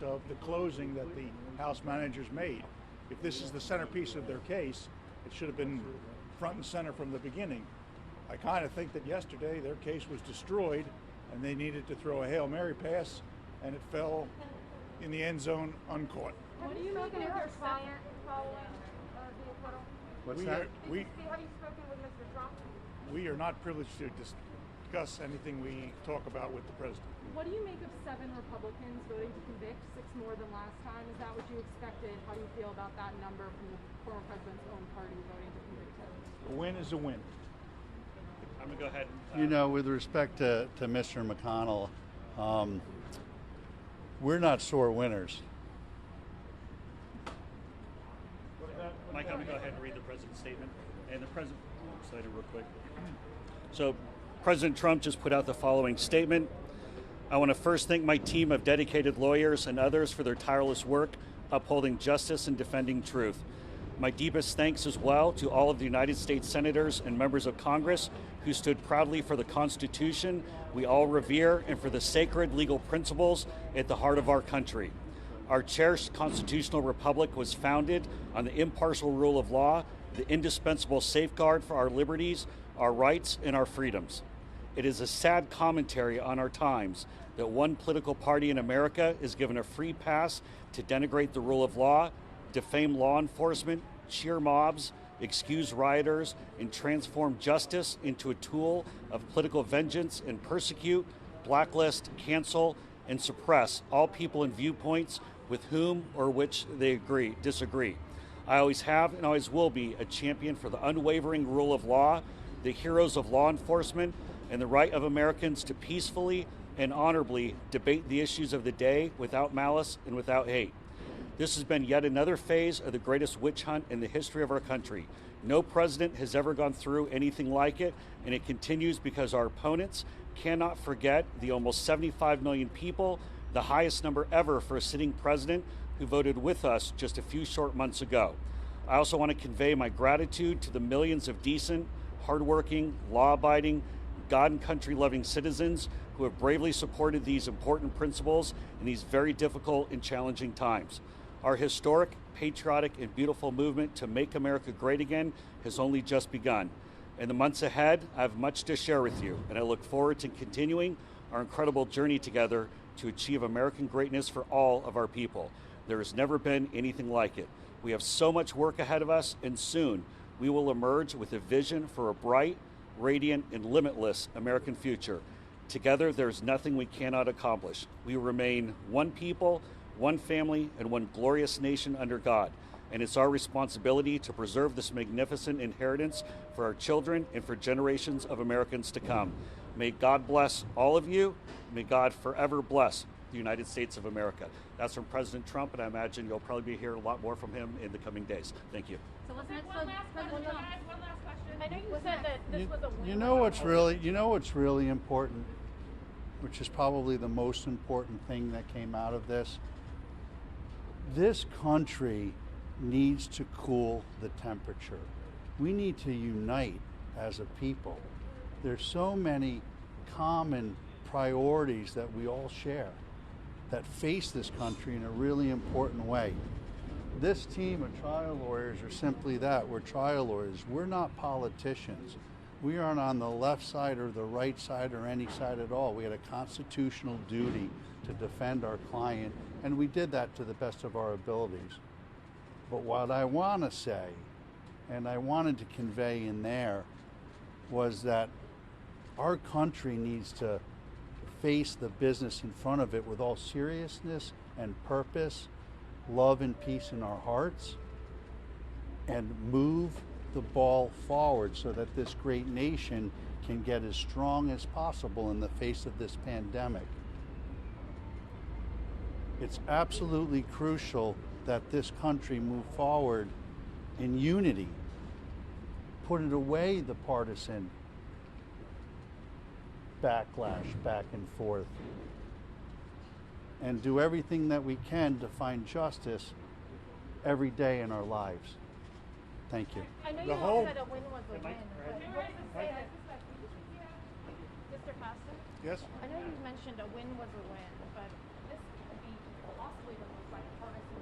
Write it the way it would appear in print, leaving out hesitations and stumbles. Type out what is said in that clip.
of the closing that the House managers made. If this is the centerpiece of their case, it should have been front and center from the beginning. I kind of think that yesterday their case was destroyed and they needed to throw a Hail Mary pass and it fell in the end zone uncaught. What do you make of your client following the acquittal? What's that? Have you spoken with Mr. Trump? We are not privileged to discuss anything we talk about with the president. What do you make of 7 Republicans voting to convict, 6 more than last time? Is that what you expected? How do you feel about that number from the former president's own party voting to convict him? A win is a win. I'm going to go ahead. You know, with respect to Mr. McConnell, we're not sore winners. Mike, I'm going to go ahead and read the president's statement. And the president, slide it real quick. So, President Trump just put out the following statement. I want to first thank my team of dedicated lawyers and others for their tireless work upholding justice and defending truth. My deepest thanks as well to all of the United States senators and members of Congress who stood proudly for the Constitution we all revere and for the sacred legal principles at the heart of our country. Our cherished constitutional republic was founded on the impartial rule of law, the indispensable safeguard for our liberties, our rights, and our freedoms. It is a sad commentary on our times that one political party in America is given a free pass to denigrate the rule of law, defame law enforcement, cheer mobs, excuse rioters, and transform justice into a tool of political vengeance and persecute, blacklist, cancel, and suppress all people and viewpoints with whom or which they disagree. I always have and always will be a champion for the unwavering rule of law, the heroes of law enforcement, and the right of Americans to peacefully and honorably debate the issues of the day without malice and without hate. This has been yet another phase of the greatest witch hunt in the history of our country. No president has ever gone through anything like it, and it continues because our opponents cannot forget the almost 75 million people, the highest number ever for a sitting president, who voted with us just a few short months ago. I also want to convey my gratitude to the millions of decent, hardworking, law-abiding, God and country-loving citizens who have bravely supported these important principles in these very difficult and challenging times. Our historic, patriotic, and beautiful movement to make America great again has only just begun. In the months ahead, I have much to share with you, and I look forward to continuing our incredible journey together to achieve American greatness for all of our people. There has never been anything like it. We have so much work ahead of us, and soon we will emerge with a vision for a bright, radiant, and limitless American future. Together, there's nothing we cannot accomplish. We remain one people, one family, and one glorious nation under God. And it's our responsibility to preserve this magnificent inheritance for our children and for generations of Americans to come. May God bless all of you. May God forever bless the United States of America. That's from President Trump, and I imagine you'll probably be hearing a lot more from him in the coming days. Thank you. So one last question. I know you said that this was a win. You know what's really important, which is probably the most important thing that came out of this. This country needs to cool the temperature. We need to unite as a people. There's so many common priorities that we all share that face this country in a really important way. This team of trial lawyers are simply that. We're trial lawyers. We're not politicians. We aren't on the left side or the right side or any side at all. We had a constitutional duty to defend our client, and we did that to the best of our abilities. But what I want to say, and I wanted to convey in there, was that our country needs to face the business in front of it with all seriousness and purpose, love and peace in our hearts, and move the ball forward so that this great nation can get as strong as possible in the face of this pandemic. It's absolutely crucial that this country move forward in unity, put it away the partisan backlash back and forth, and do everything that we can to find justice every day in our lives. Thank you. I know you all said a win was a win, but what does it say that, Mr. Costa? Yes? I know you mentioned a win was a win, but this could be lost possibly the most bipartisan